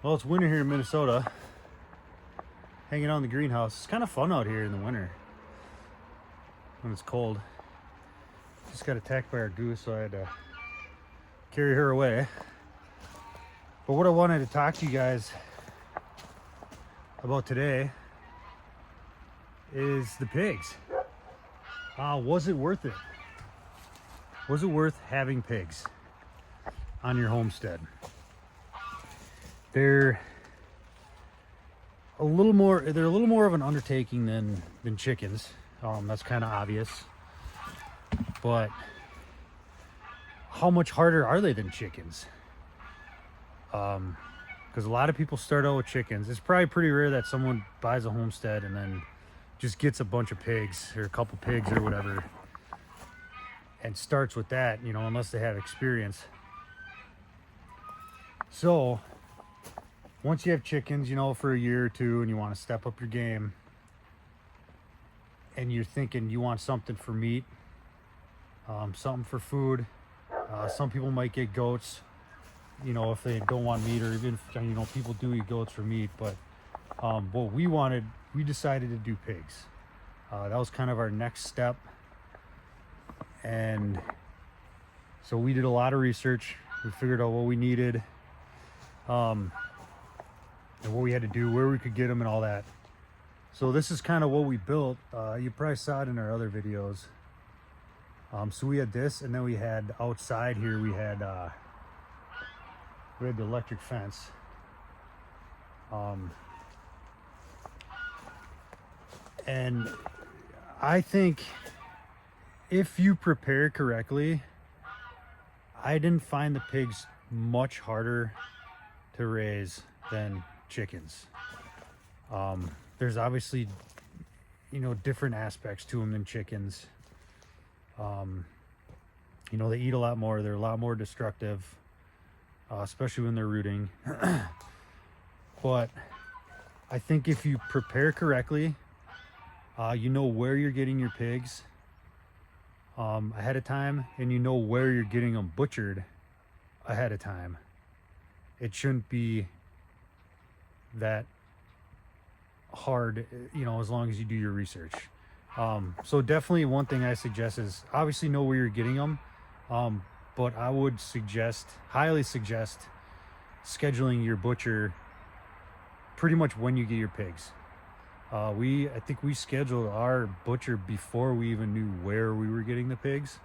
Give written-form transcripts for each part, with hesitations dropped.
Well, it's winter here in Minnesota. Hanging out in the greenhouse. It's kind of fun out here in the winter when it's cold. Just got attacked by our goose, so I had to carry her away. But what I wanted to talk to you guys about today is the pigs. Was it worth it? Was it worth having pigs on your homestead? They're a little more of an undertaking than chickens. That's kind of obvious. But how much harder are they than chickens? Because a lot of people start out with chickens. It's probably pretty rare that someone buys a homestead and then just gets a bunch of pigs or a couple pigs or whatever and starts with that, you know, unless they have experience. So once you have chickens, you know, for a year or two and you want to step up your game and you're thinking you want something for meat, something for food. Some people might get goats, you know, if they don't want meat, or even if, you know, people do eat goats for meat. But what we decided to do pigs. That was kind of our next step. And so we did a lot of research. We figured out what we needed, and what we had to do, where we could get them and all that. So this is kind of what we built. You probably saw it in our other videos. So we had this, and then we had outside here, we had the electric fence. And I think if you prepare correctly, I didn't find the pigs much harder to raise than chickens. There's obviously, you know, different aspects to them than chickens. You know, they eat a lot more. They're a lot more destructive, especially when they're rooting. But I think if you prepare correctly, you know where you're getting your pigs ahead of time, and you know where you're getting them butchered ahead of time. It shouldn't be that hard, you know, as long as you do your research. So definitely one thing I suggest is obviously know where you're getting them, but I would highly suggest scheduling your butcher pretty much when you get your pigs. I think we scheduled our butcher before we even knew where we were getting the pigs,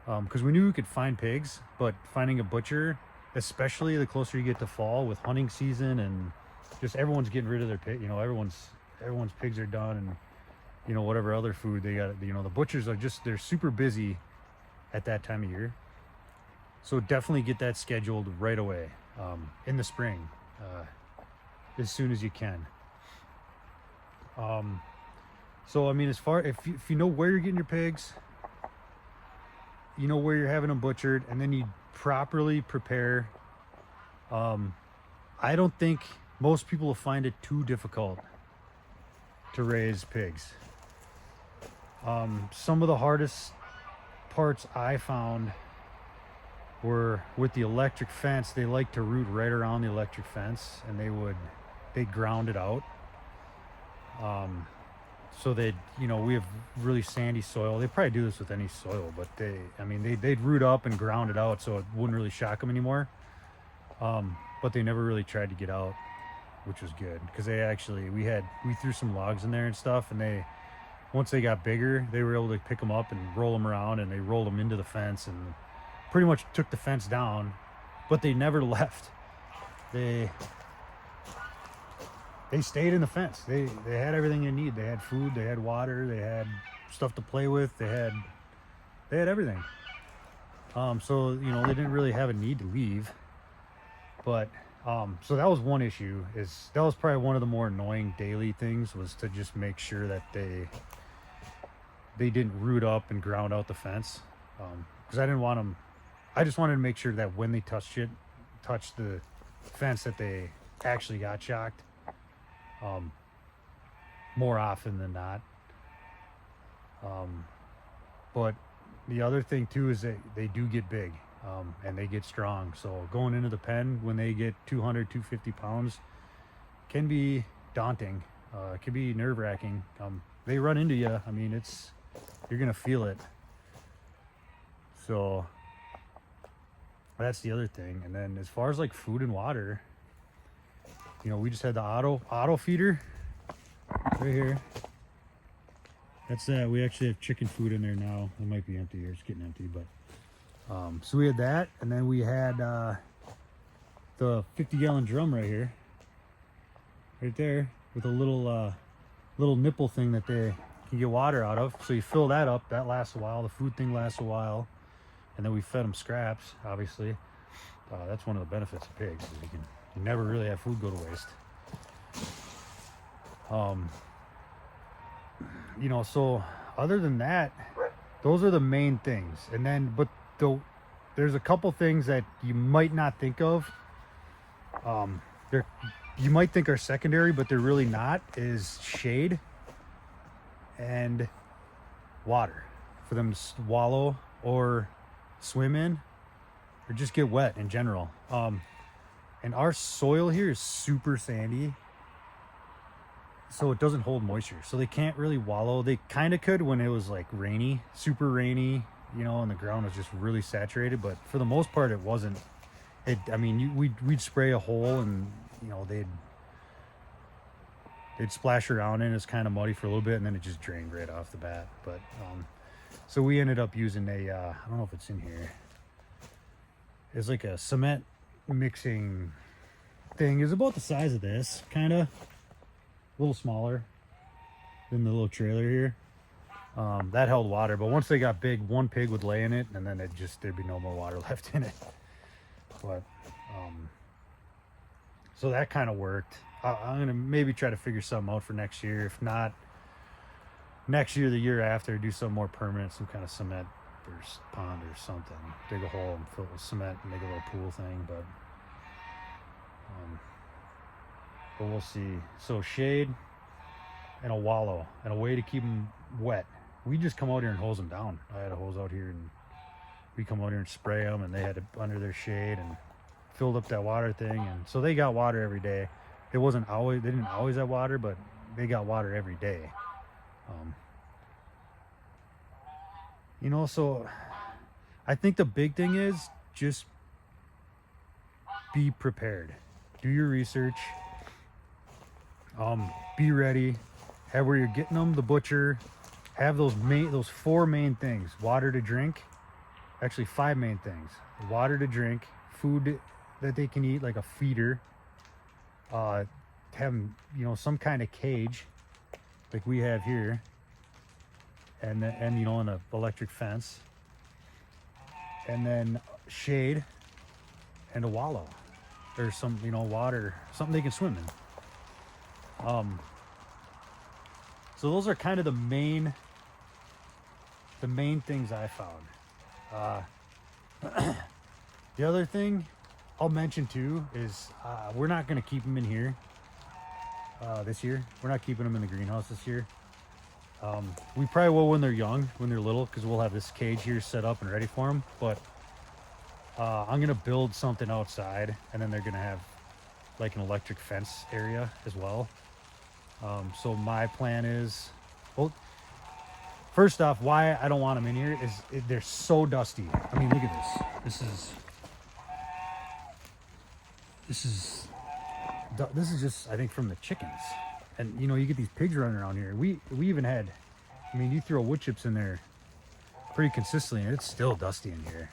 because we knew we could find pigs, but finding a butcher, especially the closer you get to fall with hunting season and just everyone's getting rid of their pig, you know, everyone's pigs are done, and you know, whatever other food they got, you know, the butchers are they're super busy at that time of year. So definitely get that scheduled right away, in the spring, as soon as you can. So I mean, as far if you know where you're getting your pigs, you know where you're having them butchered, and then you properly prepare. I don't think most people will find it too difficult to raise pigs. Some of the hardest parts I found were with the electric fence. They like to root right around the electric fence, and they'd ground it out. So you know, we have really sandy soil. They probably do this with any soil, but they'd root up and ground it out so it wouldn't really shock them anymore. But they never really tried to get out, which was good, because we threw some logs in there and stuff, and once they got bigger, they were able to pick them up and roll them around, and they rolled them into the fence and pretty much took the fence down, but they never left. They stayed in the fence. They had everything they need. They had food, they had water, they had stuff to play with, they had everything. So, you know, they didn't really have a need to leave. But so that was one issue. That was probably one of the more annoying daily things, was to just make sure that they didn't root up and ground out the fence, because I didn't want them. I just wanted to make sure that when they touched the fence, that they actually got shocked, more often than not. But the other thing too is that they do get big. and they get strong. So going into the pen when they get 200, 250 pounds can be daunting. It can be nerve-wracking. They run into you. I mean, you're gonna feel it. So that's the other thing. And then as far as like food and water, you know, we just had the auto feeder right here. That's that. We actually have chicken food in there now. It might be empty here. It's getting empty, but so we had that, and then we had the 50-gallon drum right here, right there, with a little nipple thing that they can get water out of. So you fill that up. That lasts a while. The food thing lasts a while, and then we fed them scraps. Obviously, that's one of the benefits of pigs. Is you never really have food go to waste. You know, so other than that, those are the main things. And then, but there's a couple things that you might not think of. You might think are secondary, but they're really not. Is shade and water for them to wallow or swim in, or just get wet in general. And our soil here is super sandy, so it doesn't hold moisture, so they can't really wallow. They kind of could when it was like rainy, super rainy, you know, and the ground was just really saturated, but for the most part it wasn't. I mean, we'd spray a hole, and you know, they'd splash around in it. It's kind of muddy for a little bit, and then it just drained right off the bat. But so we ended up using I don't know if it's in here, it's like a cement mixing thing. It's about the size of this, kind of a little smaller than the little trailer here. That held water, but once they got big, one pig would lay in it, and then there'd be no more water left in it. But so that kind of worked. I'm gonna maybe try to figure something out for next year. If not next year, the year after, do something more permanent, some kind of cement or pond or something. Dig a hole and fill it with cement and make a little pool thing. But we'll see. So shade and a wallow and a way to keep them wet. We just come out here and hose them down. I had a hose out here, and we come out here and spray them, and they had it under their shade and filled up that water thing. And so they got water every day. They didn't always have water, but they got water every day. You know, so I think the big thing is just be prepared. Do your research. Be ready. Have where you're getting them, the butcher. Have those four main things: water to drink. Actually, 5 main things: water to drink, food that they can eat, like a feeder. Have, you know, some kind of cage, like we have here, and you know, an electric fence, and then shade, and a wallow, or some, you know, water, something they can swim in. So those are kind of the main things I found. The other thing I'll mention too is we're not going to keep them in here this year. We're not keeping them in the greenhouse this year. We probably will when they're young, when they're little, because we'll have this cage here set up and ready for them. But I'm going to build something outside, and then they're going to have like an electric fence area as well. So my plan is, well, first off, why I don't want them in here is they're so dusty. I mean, look at this. This is just, I think, from the chickens. And you know, you get these pigs running around here. We even had, I mean, you throw wood chips in there pretty consistently, and it's still dusty in here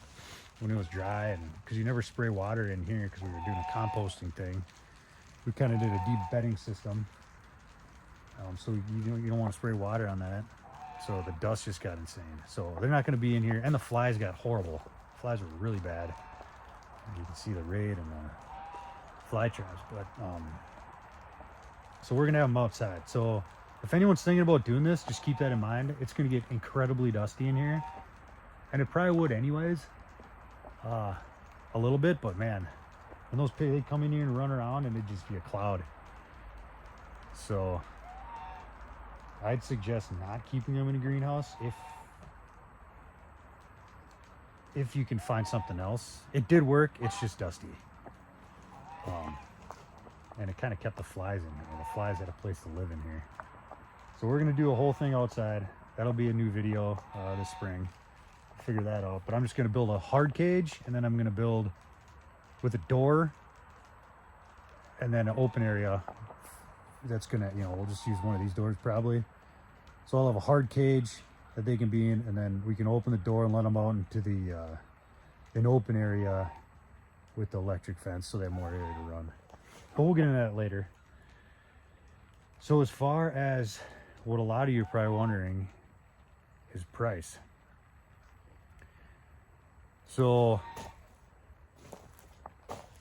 when it was dry. And because you never spray water in here, because we were doing a composting thing, we kind of did a deep bedding system. So you don't want to spray water on that. So the dust just got insane. So they're not going to be in here. And the flies got horrible. Flies were really bad. You can see the raid and the fly traps. But so we're going to have them outside. So if anyone's thinking about doing this, just keep that in mind. It's going to get incredibly dusty in here. And it probably would anyways. A little bit. But man, when those pigs, they come in here and run around, and it'd just be a cloud. So I'd suggest not keeping them in a greenhouse. if you can find something else. It did work, it's just dusty. And it kind of kept the flies in here. The flies had a place to live in here. So we're gonna do a whole thing outside. That'll be a new video this spring. Figure that out. But I'm just gonna build a hard cage, and then I'm gonna build with a door, and then an open area. That's gonna, you know, we'll just use one of these doors probably. So I'll have a hard cage that they can be in, and then we can open the door and let them out into the an open area with the electric fence, so they have more area to run. But we'll get into that later. So as far as what a lot of you are probably wondering is price. So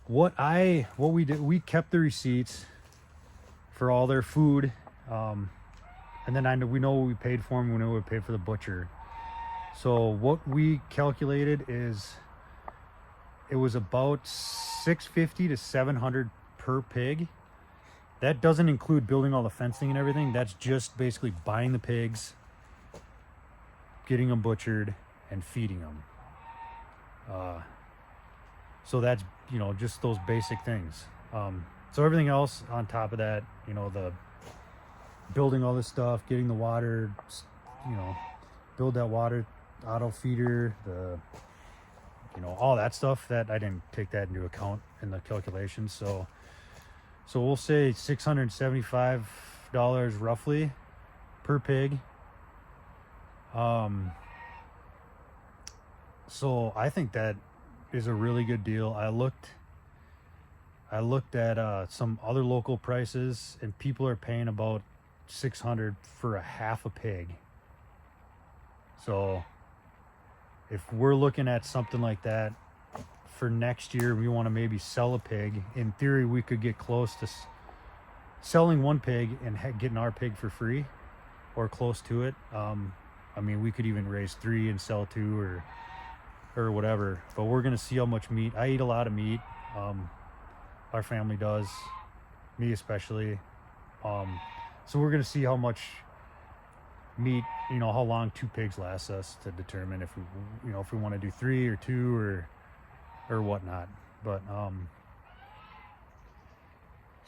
what we did, we kept the receipts for all their food, and then we know what we paid for them. We know what we paid for the butcher. So what we calculated is it was about $650 to $700 per pig. That doesn't include building all the fencing and everything. That's just basically buying the pigs, getting them butchered, and feeding them. So that's, you know, just those basic things. So everything else on top of that, you know, the building all this stuff, getting the water, you know, build that water auto feeder, the, you know, all that stuff, that I didn't take that into account in the calculations. So we'll say $675 roughly per pig. So I think that is a really good deal. I looked at some other local prices, and people are paying about $600 for a half a pig. So if we're looking at something like that for next year, we want to maybe sell a pig. In theory, we could get close to selling one pig and getting our pig for free, or close to it. I mean, we could even raise 3 and sell 2, or whatever. But we're gonna see how much meat. I eat a lot of meat. Our family does, me especially. So we're gonna see how much meat, you know, how long 2 pigs last us, to determine if we, you know, if we want to do 3 or 2 or whatnot. But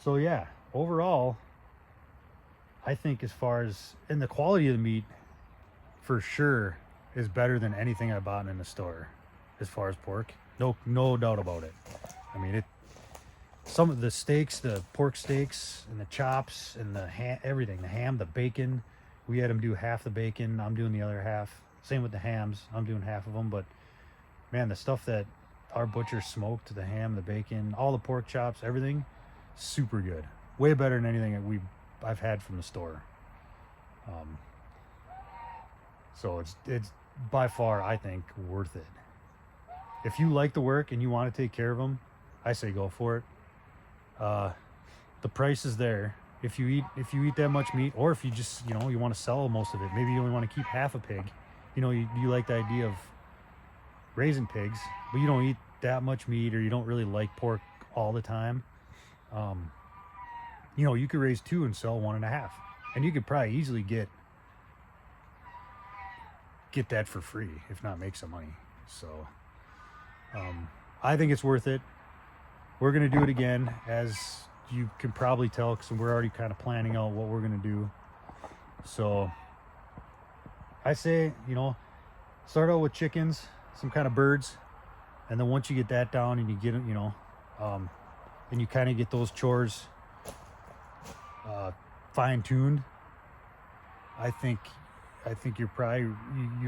so yeah, overall, I think as far as, and the quality of the meat for sure is better than anything I bought in the store as far as pork. No doubt about it. I mean, some of the steaks, the pork steaks and the chops and the everything, the ham, the bacon, we had them do half the bacon, I'm doing the other half. Same with the hams, I'm doing half of them. But man, the stuff that our butcher smoked, the ham, the bacon, all the pork chops, everything, super good. Way better than anything that I've had from the store. So it's by far, I think, worth it. If you like the work and you want to take care of them, I say go for it. The price is there. If you eat that much meat, or if you just, you know, you want to sell most of it, maybe you only want to keep half a pig. You know, you like the idea of raising pigs, but you don't eat that much meat, or you don't really like pork all the time. You know, you could raise 2 and sell 1.5, and you could probably easily get that for free, if not make some money. So I think it's worth it. We're gonna do it again, as you can probably tell, because we're already kind of planning out what we're gonna do. So I say, you know, start out with chickens, some kind of birds, and then once you get that down and you get it, you know, and you kind of get those chores fine-tuned, I think you're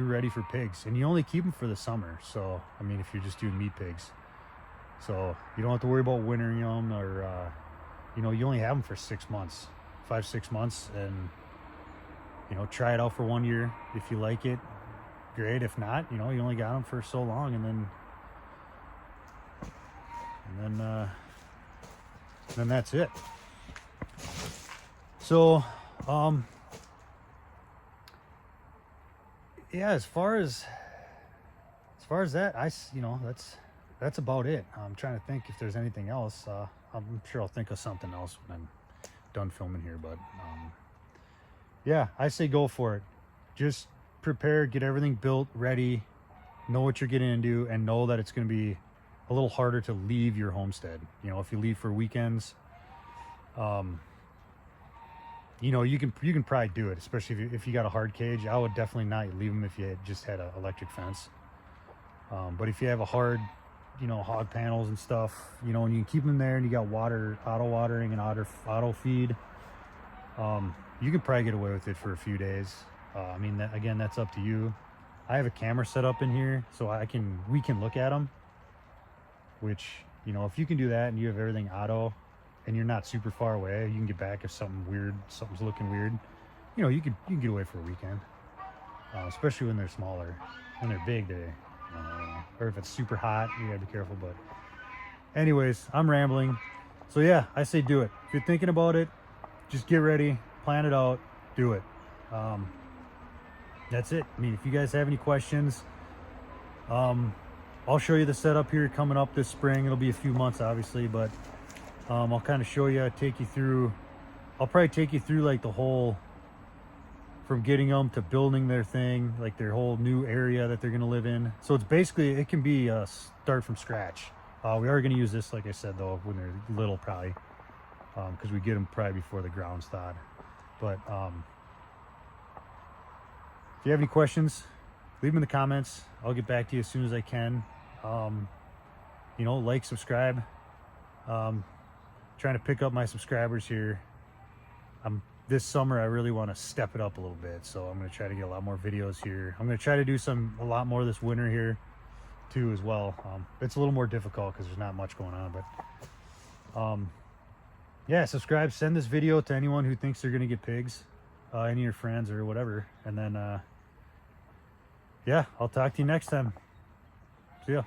ready for pigs. And you only keep them for the summer. So I mean, if you're just doing meat pigs, so you don't have to worry about wintering them, or you know, you only have them for 6 months, 5-6 months, and you know, try it out for 1 year. If you like it, great. If not, you know, you only got them for so long, and then that's it. So yeah, as far as that, you know, that's about it. I'm trying to think if there's anything else. I'm sure I'll think of something else when I'm done filming here, but yeah, I say go for it. Just prepare, get everything built, ready, know what you're getting into, and know that it's going to be a little harder to leave your homestead. You know, if you leave for weekends, you know, you can probably do it, especially if you got a hard cage. I would definitely not leave them if you just had an electric fence. But if you have a hard, you know, hog panels and stuff, you know, and you can keep them there, and you got water, auto watering and auto feed, you can probably get away with it for a few days. I mean, again, that's up to you. I have a camera set up in here, so we can look at them, which, you know, if you can do that and you have everything auto and you're not super far away, you can get back if something's looking weird. You know, you can get away for a weekend, especially when they're smaller. When they're big, or if it's super hot, you gotta be careful. But anyways, I'm rambling. So yeah, I say do it. If you're thinking about it, just get ready, plan it out, do it. That's it. I mean, if you guys have any questions, I'll show you the setup here coming up this spring. It'll be a few months, obviously, but I'll kind of show you, take you through. I'll probably take you through like the whole, from getting them to building their thing, like their whole new area that they're going to live in. So it's basically, it can be a start from scratch. We are going to use this, like I said, though, when they're little, probably, because we get them probably before the ground's thawed. But if you have any questions, leave them in the comments. I'll get back to you as soon as I can. You know, like, subscribe. Trying to pick up my subscribers here. This summer I really want to step it up a little bit, so I'm going to try to get a lot more videos here. I'm going to try to do a lot more this winter here too as well. It's a little more difficult because there's not much going on, but yeah, subscribe, send this video to anyone who thinks they're going to get pigs, any of your friends or whatever, and then yeah, I'll talk to you next time. See ya.